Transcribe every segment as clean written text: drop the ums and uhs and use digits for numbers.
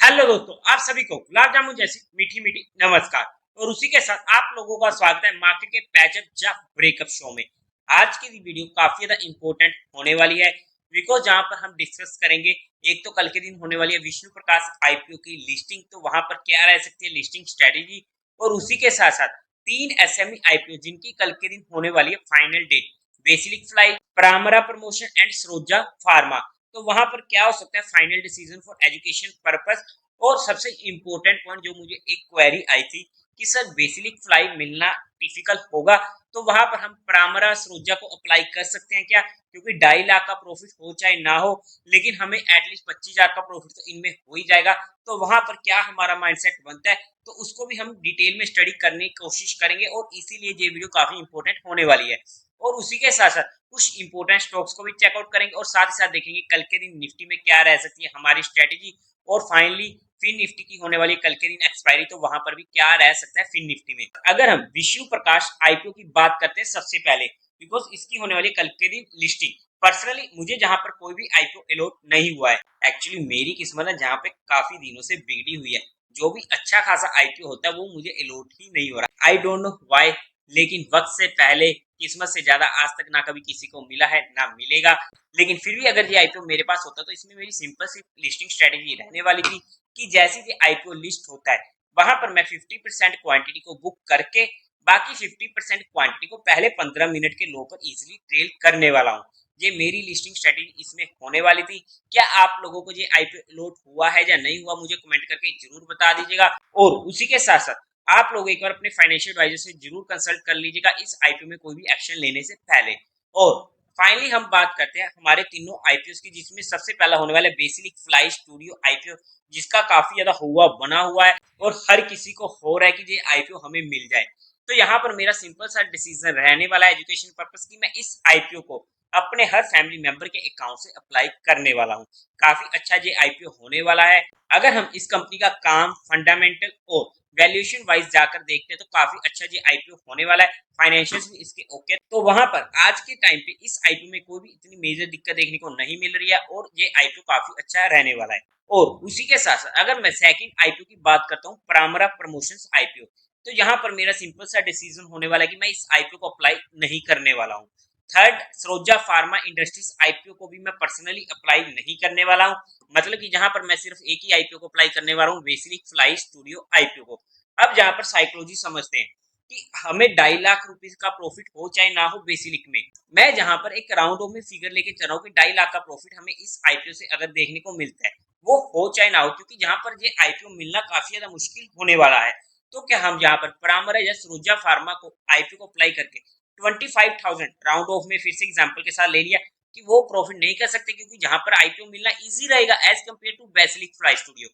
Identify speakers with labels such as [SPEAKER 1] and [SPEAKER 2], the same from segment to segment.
[SPEAKER 1] Hello दोस्तों, आप सभी को गुलाब जामुन जैसी मीठी मीठी नमस्कार। और उसी के साथ आप लोगों का स्वागत है मार्केट के पैचअप या ब्रेकअप शो में। आज की वीडियो काफी ज्यादा इंपॉर्टेंट होने वाली है, बिकॉज जहां पर हम डिस्कस करेंगे। एक तो कल के दिन होने वाली है विष्णु प्रकाश आईपीओ की लिस्टिंग, तो वहां पर क्या रह सकती है लिस्टिंग स्ट्रेटेजी। और उसी के साथ साथ तीन एसएमई आईपीओ जिनकी कल के दिन होने वाली है final date, Basilic Fly, Pramara promotion and Saroja pharma. तो वहां पर क्या हो सकता है final decision for education purpose. और सबसे इंपॉर्टेंट पॉइंट जो मुझे एक क्वेरी आई थी कि सर बेसिलिक फ्लाई मिलना डिफिकल्ट होगा, तो वहां पर हम प्रामरा सरोजा को अप्लाई कर सकते हैं क्या? क्योंकि 2.5 लाख का प्रॉफिट हो चाहे ना हो, लेकिन हमें एटलीस्ट 25,000 का प्रॉफिट तो इनमें हो ही जाएगा। तो वहां पर क्या हमारा माइंडसेट बनता है, तो उसको भी हम डिटेल में स्टडी करने की कोशिश करेंगे, और इसीलिए ये वीडियो काफी इंपॉर्टेंट होने वाली है। और उसी के साथ साथ कुछ इंपॉर्टेंट स्टॉक्स को भी चेकआउट करेंगे, और साथ ही साथ देखेंगे कल के दिन निफ्टी में क्या रह सकती है हमारी स्ट्रेटेजी। और फाइनली फिन निफ्टी की होने वाली कल के दिन एक्सपायरी, तो वहां पर भी क्या रह सकता है फिन निफ्टी में। अगर हम विष्णु प्रकाश आईपीओ की बात करते हैं सबसे पहले, बिकॉज इसकी होने वाली कल के दिन लिस्टिंग। पर्सनली मुझे जहां पर कोई भी आईपीओ अलॉट नहीं हुआ है, एक्चुअली मेरी किस्मत है जहां पे काफी दिनों से बिगड़ी हुई है। जो भी अच्छा खासा आईपीओ होता है वो मुझे अलॉट ही नहीं हो रहा, आई डोंट नो व्हाई। लेकिन वक्त से पहले किस्मत से ज्यादा आज तक ना कभी किसी को मिला है ना मिलेगा। लेकिन फिर भी अगर ये आईपीओ मेरे पास होता तो इसमें मेरी सिंपल सी लिस्टिंग स्ट्रेटेजी रहने वाली थी कि जैसे ही आईपीओ लिस्ट होता है वहां पर मैं 50% क्वांटिटी को बुक करके बाकी 50% क्वांटिटी को पहले 15 मिनट के लो पर इजीली ट्रेल करने वाला हूँ। ये मेरी लिस्टिंग स्ट्रेटेजी इसमें होने वाली थी। क्या आप लोगों को ये आईपीओ लोड हुआ है या नहीं हुआ, मुझे कमेंट करके जरूर बता दीजिएगा। और उसी के साथ साथ आप लोग एक बार अपने फाइनेंशियल एडवाइजर से जरूर कंसल्ट कर लीजिएगा इस आईपीओ में कोई भी एक्शन लेने से पहले। और फाइनली हम बात करते हैं हमारे तीनों आईपीओ की, जिसमें सबसे पहला होने वाला बेसिलिक फ्लाई स्टूडियो आईपीओ, जिसका काफी ज्यादा हुआ बना हुआ है और हर किसी को हो रहा है कि ये आईपीओ हमें मिल जाए। तो यहाँ पर मेरा सिंपल सा डिसीजन रहने वाला है एजुकेशन पर्पस की, मैं इस आईपीओ को अपने हर फैमिली मेंबर के अकाउंट से अप्लाई करने वाला हूँ। काफी अच्छा ये आईपीओ होने वाला है। अगर हम इस कंपनी का काम फंडामेंटल और वैल्यूएशन वाइज जाकर देखते हैं तो काफी अच्छा ये आईपीओ होने वाला है। फाइनेंशियल भी इसके ओके, तो वहां पर आज के टाइम पे इस आईपीओ में कोई भी इतनी मेजर दिक्कत देखने को नहीं मिल रही है, और ये आईपीओ काफी अच्छा रहने वाला है। और उसी के साथ साथ अगर मैं सेकंड आईपीओ की बात करता हूँ, प्रामरा प्रमोशंस आईपीओ, तो यहाँ पर मेरा सिंपल सा डिसीजन होने वाला है कि मैं इस आईपीओ को अप्लाई नहीं करने वाला हूँ। Third, Saroja pharma industries IPO को भी मैं पर्सनली अप्लाई नहीं करने वाला हूँ। मतलब कि जहां पर मैं सिर्फ एक ही आईपीओ को अप्लाई करने वाला हूँ, बेसिलिक फ्लाई स्टूडियो आईपीओ को। अब जहां पर साइकोलॉजी समझते हैं कि हमें 2.5 लाख रुपीज का प्रॉफिट हो चाहे ना हो बेसिलिक में, मैं जहां पर एक राउंड ऑफ में फिगर लेके चल रहा हूँ कि 2.5 लाख का प्रॉफिट हमें इस आईपीओ से अगर देखने को मिलता है, वो हो चाहे ना हो, क्योंकि जहां पर ये आईपीओ मिलना काफी ज्यादा मुश्किल होने वाला है। तो क्या हम यहाँ पर परामरा या सरोजा फार्मा को आईपीओ को अप्लाई करके 25,000 राउंड ऑफ में फिर से एग्जांपल के साथ ले लिया कि वो प्रॉफिट नहीं कर सकते, क्योंकि जहां पर आईपीओ मिलना इजी रहेगा as compare to Basilic Fly Studio.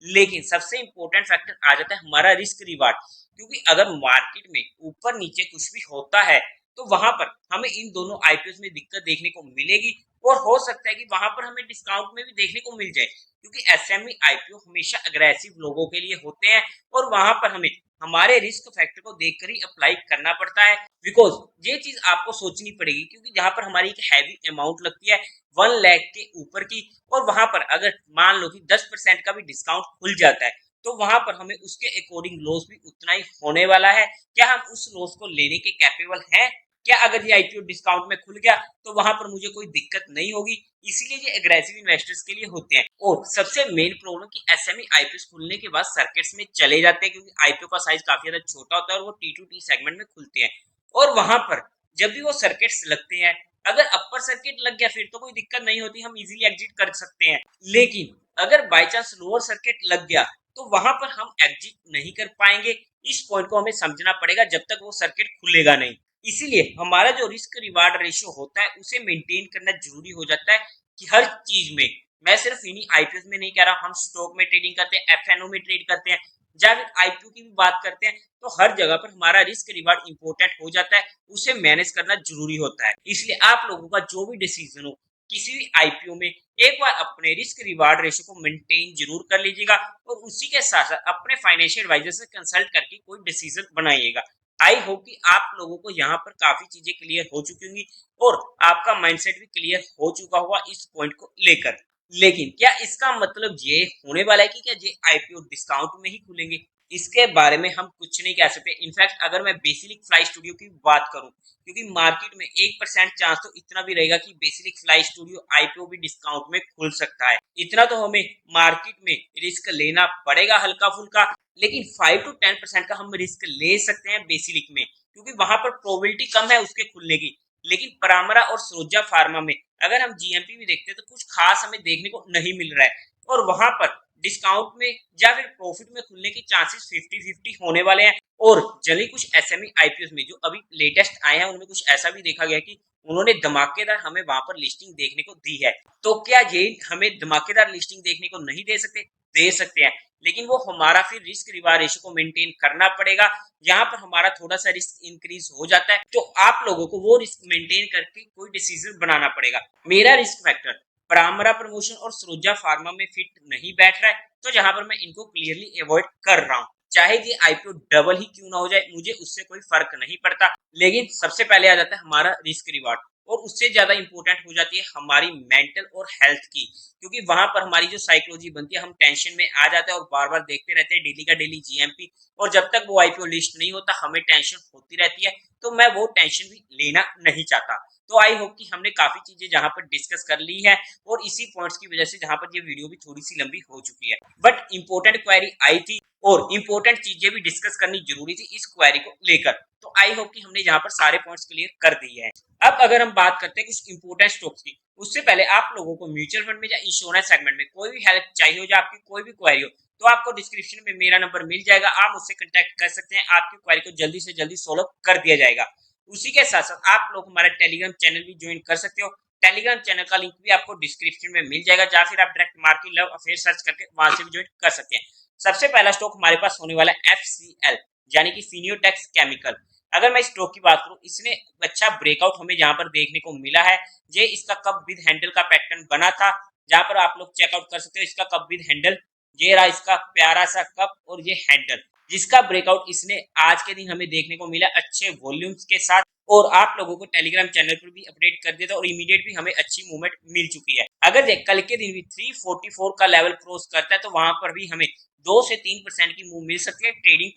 [SPEAKER 1] लेकिन सबसे इंपॉर्टेंट फैक्टर आ जाता है हमारा रिस्क रिवार्ड, क्योंकि अगर मार्केट में ऊपर नीचे कुछ भी होता है तो वहां पर हमें इन दोनों आईपीओ में दिक्कत देखने को मिलेगी। और हो सकता है कि वहां पर हमें डिस्काउंट में भी देखने को मिल जाए, क्योंकि एसएमई आईपीओ हमेशा अग्रेसिव लोगों के लिए होते हैं, और वहां पर हमें हमारे रिस्क फैक्टर को देखकर ही अप्लाई करना पड़ता है। बिकॉज ये चीज आपको सोचनी पड़ेगी, क्योंकि जहां पर हमारी एक हैवी अमाउंट लगती है 1 लाख के ऊपर की, और वहां पर अगर मान लो कि 10% का भी डिस्काउंट खुल जाता है, तो वहां पर हमें उसके अकॉर्डिंग लॉस भी उतना ही होने वाला है। क्या हम उस लॉस को लेने के कैपेबल हैं? क्या अगर ये आईपीओ डिस्काउंट में खुल गया तो वहां पर मुझे कोई दिक्कत नहीं होगी? इसीलिए ये एग्रेसिव इन्वेस्टर्स के लिए होते हैं। और सबसे मेन प्रॉब्लम कि एसएमई आईपीओ खुलने के बाद सर्किट्स में चले जाते हैं, क्योंकि आईपीओ का साइज काफी ज्यादा छोटा होता है और वो टी2टी सेगमेंट में खुलते हैं। और वहां पर जब भी वो सर्किट्स लगते हैं, अगर अपर सर्किट लग गया फिर तो कोई दिक्कत नहीं होती, हम इजीली एग्जिट कर सकते हैं। लेकिन अगर बाय चांस लोअर सर्किट लग गया तो वहां पर हम एग्जिट नहीं कर पाएंगे। इस पॉइंट को हमें समझना पड़ेगा जब तक वो सर्किट खुलेगा नहीं। इसीलिए हमारा जो रिस्क रिवार्ड रेशियो होता है उसे मेंटेन करना जरूरी हो जाता है कि हर चीज में, मैं सिर्फ इन्हीं आईपीओ में नहीं कह रहा, हम स्टॉक में ट्रेडिंग करते हैं, एफएनओ में ट्रेड करते हैं, जब आईपीओ की भी बात करते हैं, तो हर जगह पर हमारा रिस्क रिवार्ड इंपॉर्टेंट हो जाता है, उसे मैनेज करना जरूरी होता है। इसलिए आप लोगों का जो भी डिसीजन हो किसी भी आईपीओ में, एक बार अपने रिस्क रिवार्ड रेशियो को मेंटेन जरूर कर लीजिएगा, और उसी के साथ साथ अपने फाइनेंशियल एडवाइजर से कंसल्ट करके कोई डिसीजन बनाइएगा। आई होप कि आप लोगों को यहाँ पर काफी चीजें क्लियर हो चुकी होंगी, और आपका माइंडसेट भी क्लियर हो चुका होगा इस पॉइंट को लेकर। लेकिन क्या इसका मतलब ये होने वाला है कि क्या ये आईपीओ डिस्काउंट में ही खुलेंगे? इसके बारे में हम कुछ नहीं कह सकते। इनफैक्ट अगर मैं बेसिलिक फ्लाई स्टूडियो की बात करूं, क्योंकि मार्केट में 1% चांस तो इतना भी रहेगा कि बेसिलिक फ्लाई स्टूडियो आईपीओ भी डिस्काउंट में खुल सकता है। इतना तो हमें मार्केट में रिस्क लेना पड़ेगा हल्का फुल्का, लेकिन 5 to 10% का हम रिस्क ले सकते हैं बेसिलिक में, क्योंकि वहां पर प्रोबेबिलिटी कम है उसके खुलने की। लेकिन परामरा और सरोजा फार्मा में अगर हम जीएमपी भी देखते हैं तो कुछ खास हमें देखने को नहीं मिल रहा है, और वहां पर डिस्काउंट में या फिर प्रॉफिट में खुलने के चांसेस 50-50 होने वाले हैं। और जल्दी कुछ एसएमई आईपीओ में जो अभी लेटेस्ट आए हैं उनमें कुछ ऐसा भी देखा गया कि उन्होंने धमाकेदार हमें वहां पर लिस्टिंग देखने को दी है। तो क्या ये हमें धमाकेदार लिस्टिंग देखने को नहीं दे सकते? दे सकते हैं, लेकिन वो हमारा फिर रिस्क रिवार्ड रेशियो को मेंटेन करना पड़ेगा। यहाँ पर हमारा थोड़ा सा रिस्क इंक्रीज हो जाता है, तो आप लोगों को वो रिस्क मेंटेन करके कोई डिसीजन बनाना पड़ेगा। मेरा रिस्क फैक्टर परामरा प्रमोशन और सरोजा फार्मा में फिट नहीं बैठ रहा है, तो जहां पर मैं इनको क्लियरली अवॉइड कर रहा हूं। चाहे कि आईपीओ डबल ही क्यों ना हो जाए, मुझे उससे कोई फर्क नहीं पड़ता। लेकिन सबसे पहले आ जाता है हमारा रिस्क रिवार्ड, और उससे ज्यादा इंपॉर्टेंट हो जाती है हमारी मेंटल और हेल्थ की, क्योंकि वहां पर हमारी जो साइकोलॉजी बनती है, हम टेंशन में आ जाते हैं और बार बार देखते रहते हैं डेली का डेली जीएमपी, और जब तक वो आईपीओ लिस्ट नहीं होता हमें टेंशन होती रहती है। तो मैं वो टेंशन भी लेना नहीं चाहता। तो आई होप कि हमने काफी चीजें जहां पर डिस्कस कर ली है, और इसी पॉइंट्स की वजह से जहां पर ये वीडियो भी थोड़ी सी लंबी हो चुकी है, बट इंपॉर्टेंट क्वेरी आई थी और इंपॉर्टेंट चीजें भी डिस्कस करनी जरूरी थी इस क्वेरी को लेकर। तो आई होप कि हमने यहाँ पर सारे पॉइंट्स क्लियर कर दिए हैं। अब अगर हम बात करते हैं कुछ इंपॉर्टेंट स्टॉक्स की, उससे पहले आप लोगों को म्यूचुअल फंड में या इंश्योरेंस सेगमेंट में कोई भी हेल्प चाहिए हो या आपकी कोई भी क्वेरी हो, तो आपको डिस्क्रिप्शन में मेरा नंबर मिल जाएगा, आप मुझसे कांटेक्ट कर सकते हैं। आपकी क्वेरी को जल्दी से जल्दी सॉल्व कर दिया जाएगा। उसी के साथ साथ आप लोग हमारा टेलीग्राम चैनल भी ज्वाइन कर सकते हो। टेलीग्राम चैनल का लिंक भी आपको डिस्क्रिप्शन में मिल जाएगा, या फिर आप direct market love affair search करके वहां से भी ज्वाइन कर सकते हैं। सबसे पहला स्टॉक हमारे पास होने वाला है FCL, यानी कि फिनियोटेक्स केमिकल। अगर मैं स्टॉक की बात करूं, इसने अच्छा ब्रेकआउट हमें जहां पर देखने को मिला है। ये इसका कप विद हैंडल का पैटर्न बना था, जहां पर आप लोग चेकआउट कर सकते हो इसका कप विद हैंडल। ये रहा इसका प्यारा सा कप और ये हैंडल, जिसका ब्रेकआउट इसने आज के दिन हमें देखने को मिला अच्छे वॉल्यूम्स के साथ। और आप लोगों को टेलीग्राम चैनल पर भी अपडेट कर दिया था, और इमीडिएट भी हमें अच्छी मूवमेंट मिल चुकी है। अगर देख कल के दिन भी 344 का लेवल क्रॉस करता है, तो वहां पर भी हमें 2 से 3% की मूव मिल सकती है। ट्रेडिंग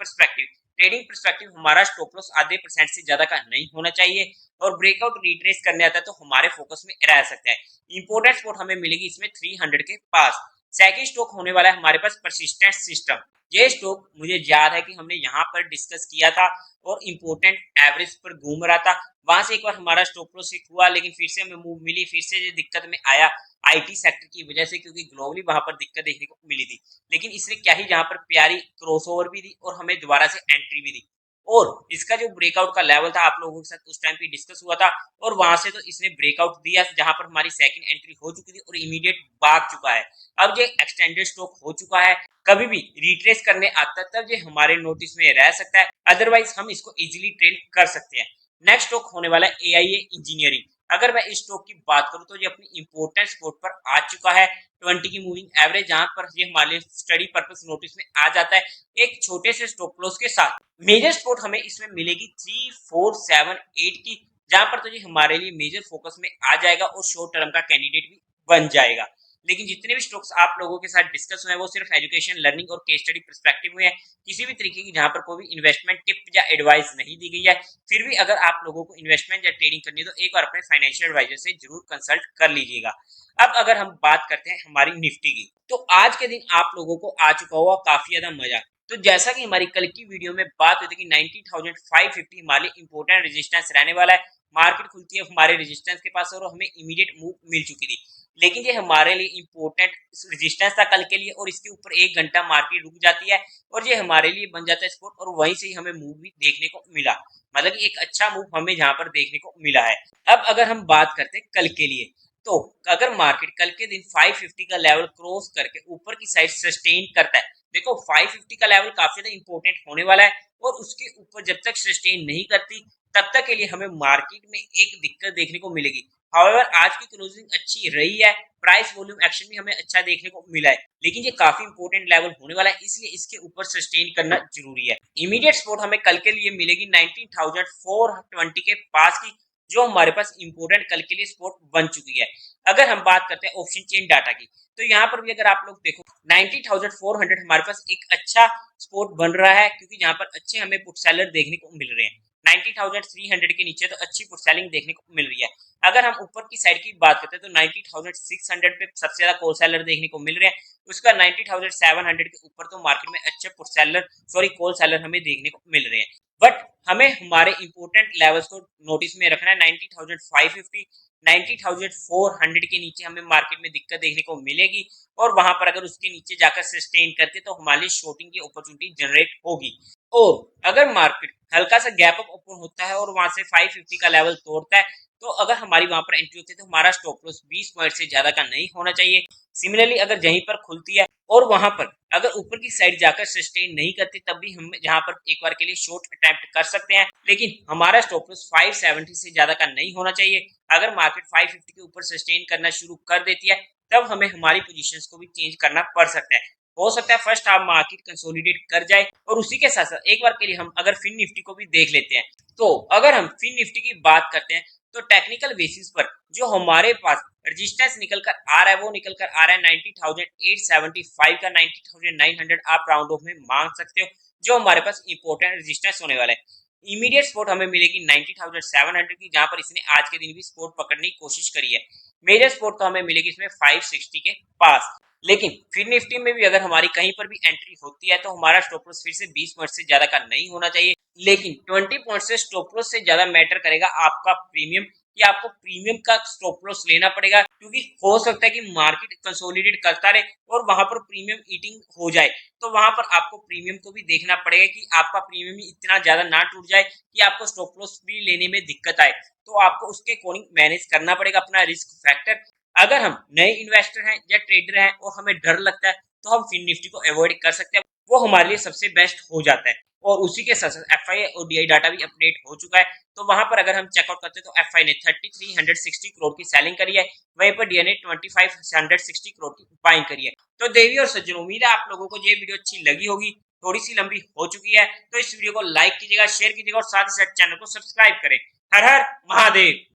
[SPEAKER 1] परस्पेक्टिव हमारा स्टॉप लॉस आधे परसेंट से ज्यादा का नहीं होना चाहिए, और ब्रेकआउट रिट्रेस करने आता है तो हमारे फोकस में रह सकता है। इंपोर्टेंट स्पॉट हमें मिलेगी इसमें 300 के पास। सेकंड स्टॉक होने वाला है हमारे पास परसिस्टेंट सिस्टम। ये स्टॉक मुझे याद है कि हमने यहाँ पर डिस्कस किया था, और इंपोर्टेंट एवरेज पर घूम रहा था। वहां से एक बार हमारा स्टॉप लॉस हिट हुआ, लेकिन फिर से हमें मूव मिली, फिर से ये दिक्कत में आया आईटी सेक्टर की वजह से, क्योंकि ग्लोबली वहां पर दिक्कत देखने को मिली थी। लेकिन इसने क्या ही जहां पर प्यारी क्रॉसओवर भी दी और हमें दोबारा से एंट्री भी दी, और इसका जो ब्रेकआउट का लेवल था आप लोगों के साथ उस टाइम पे डिस्कस हुआ था, और वहां से तो इसने ब्रेकआउट दिया जहां पर हमारी सेकंड एंट्री हो चुकी थी और इमीडिएट भाग चुका है। अब ये एक्सटेंडेड स्टॉक हो चुका है, कभी भी रिट्रेस करने आता है तब ये हमारे नोटिस में रह सकता है, अदरवाइज हम इसको इजीली ट्रेड कर सकते हैं। नेक्स्ट स्टॉक होने वाला है AIA इंजीनियरिंग। अगर मैं इस स्टॉक की बात करूं तो ये अपनी इंपोर्टेंट स्पॉट पर आ चुका है। 20 की मूविंग एवरेज जहां पर ये हमारे स्टडी पर्पस नोटिस में आ जाता है एक छोटे से स्टॉप लॉस के साथ। मेजर स्पॉट हमें इसमें मिलेगी 3, 4, 7, 8 की, जहां पर तो ये हमारे लिए मेजर फोकस में आ जाएगा और शॉर्ट टर्म का कैंडिडेट भी बन जाएगा। लेकिन जितने भी स्टॉक्स आप लोगों के साथ डिस्कस हुए हैं वो सिर्फ एजुकेशन, लर्निंग और केस स्टडी पर्सपेक्टिव में है, किसी भी तरीके की जहां पर कोई भी इन्वेस्टमेंट टिप या एडवाइस नहीं दी गई है। फिर भी अगर आप लोगों को इन्वेस्टमेंट या ट्रेडिंग करनी है तो एक बार अपने फाइनेंशियल एडवाइजर से जरूर कंसल्ट कर लीजिएगा। अब अगर हम बात करते हैं हमारी निफ्टी की, तो आज के दिन आप लोगों को आ चुका हुआ काफी ज्यादा मजा। तो जैसा कि हमारी कल की वीडियो में बात हुई थी कि 19,550 हमारे इंपोर्टेंट रेजिस्टेंस रहने वाला है। मार्केट खुलती है हमारे रेजिस्टेंस के पास और हमें इमीडिएट मूव मिल चुकी थी, लेकिन ये हमारे लिए इंपॉर्टेंट रेजिस्टेंस था कल के लिए, और इसके ऊपर 1 घंटा मार्केट रुक जाती है और ये हमारे लिए बन जाता है स्पॉट, और वहीं से ही हमें मूव भी देखने को मिला। मतलब कि एक अच्छा मूव हमें यहाँ पर देखने को मिला है। अब अगर हम बात करते हैं कल के लिए, तो अगर मार्केट कल के दिन 550 का लेवल क्रॉस करके ऊपर की साइड सस्टेन करता है, देखो 550 का लेवल काफी ज्यादा इंपॉर्टेंट होने वाला है, और उसके ऊपर जब तक सस्टेन नहीं करती तब तक के लिए हमें मार्केट में एक दिक्कत देखने को मिलेगी। हाउएवर आज की क्लोजिंग अच्छी रही है, प्राइस वॉल्यूम एक्शन भी हमें अच्छा देखने को मिला है, लेकिन ये काफी इंपॉर्टेंट लेवल होने वाला है, इसलिए इसके ऊपर सस्टेन करना जरूरी है। इमीडिएट सपोर्ट हमें कल के लिए मिलेगी 19,420 के पास की, जो हमारे पास इंपॉर्टेंट कल के लिए सपोर्ट बन चुकी है। अगर हम बात करते हैं ऑप्शन चेन डाटा की, तो यहाँ पर भी अगर आप लोग देखो 90,400 हमारे पास एक अच्छा स्पोर्ट बन रहा है, क्योंकि यहाँ पर अच्छे हमें पुट सेलर देखने को मिल रहे हैं। 90,300 के नीचे तो अच्छी पुट सेलिंग देखने को मिल रही है। अगर हम ऊपर की साइड की बात करते हैं तो 90,600 पे सबसे ज्यादा कॉल सेलर देखने को मिल रहे हैं। उसका 90,700 के ऊपर तो मार्केट में अच्छे पुट सेलर कॉल सेलर हमें देखने को मिल रहे हैं। बट हमें हमारे इंपोर्टेंट लेवल्स को नोटिस में रखना है। 90,550 90,400 के नीचे हमें मार्केट में दिक्कत देखने को मिलेगी, और वहां पर अगर उसके नीचे जाकर सस्टेन करते तो हमारे शॉर्टिंग की अपॉर्चुनिटी जनरेट होगी। और अगर मार्केट हल्का सा गैप अप ओपन होता है और वहां से 550 का लेवल तोड़ता है, तो अगर हमारी वहां पर एंट्री होती है तो हमारा स्टॉप लॉस 20 पॉइंट से ज्यादा का नहीं होना चाहिए। सिमिलरली अगर यहीं पर खुलती है और वहां पर अगर ऊपर की साइड जाकर सस्टेन नहीं करते, तब भी हम जहां पर एक बार के लिए शॉर्ट अटेम्प्ट कर सकते हैं, लेकिन हमारा स्टॉप लॉस 570 से ज्यादा का नहीं होना चाहिए। अगर मार्केट 550 के ऊपर सस्टेन करना शुरू कर देती है, तब हमें हमारी पोजीशंस को भी चेंज करना पड़ सकता है। हो सकता है फर्स्ट हाफ मार्केट कंसोलिडेट कर जाए, और उसी के साथ साथ एक बार के लिए हम अगर फिन निफ्टी को भी देख लेते हैं। तो अगर हम फिन निफ्टी की बात करते हैं तो टेक्निकल बेसिस पर जो हमारे पास रेजिस्टेंस निकल कर आ रहा है वो निकल कर आ रहा है 90,875 का। 90,900 आप राउंड ऑफ में मांग सकते हो, जो हमारे पास इंपॉर्टेंट रेजिस्टेंस होने वाला है। इमीडिएट स्पोर्ट हमें मिलेगी 90,700 की, जहां पर इसने आज के दिन भी स्पोर्ट पकड़ने की कोशिश करी है। मेजर स्पोर्ट तो हमें मिलेगी इसमें 560 के पास। लेकिन फिर निफ्टी में भी अगर हमारी कहीं पर भी एंट्री होती है तो हमारा स्टॉप लॉस फिर से 20 पॉइंट से ज्यादा का नहीं होना चाहिए। लेकिन 20 पॉइंट से स्टॉप लॉस से ज्यादा मैटर करेगा आपका प्रीमियम, कि आपको प्रीमियम का स्टॉप लॉस लेना पड़ेगा, क्योंकि हो सकता है कि मार्केट कंसोलिडेट करता रहे और वहां पर प्रीमियम ईटिंग हो जाए। तो वहां पर आपको प्रीमियम को भी देखना पड़ेगा कि आपका प्रीमियम इतना ज्यादा ना टूट जाए कि आपको स्टॉप लॉस भी लेने में दिक्कत आए। तो आपको उसके अकॉर्डिंग मैनेज करना पड़ेगा अपना रिस्क फैक्टर। अगर हम नए इन्वेस्टर हैं या ट्रेडर हैं और हमें डर लगता है, तो हम फिन निफ्टी को अवॉइड कर सकते हैं, वो हमारे लिए सबसे बेस्ट हो जाता है। और उसी के साथ साथ एफआई और डीआई डाटा भी अपडेट हो चुका है, तो वहां पर अगर हम चेकआउट करते हैं तो एफआई ने 3360 करोड़ की सेलिंग करी है, वहीं पर डीआई ने 2560 करोड़ की बाइंग करी है। तो देवी और सज्जन, उम्मीद है आप लोगों को ये वीडियो अच्छी लगी होगी। थोड़ी सी लंबी हो चुकी है, तो इस वीडियो को लाइक कीजिएगा, शेयर कीजिएगा और साथ ही साथ चैनल को सब्सक्राइब करें। हर हर महादेव।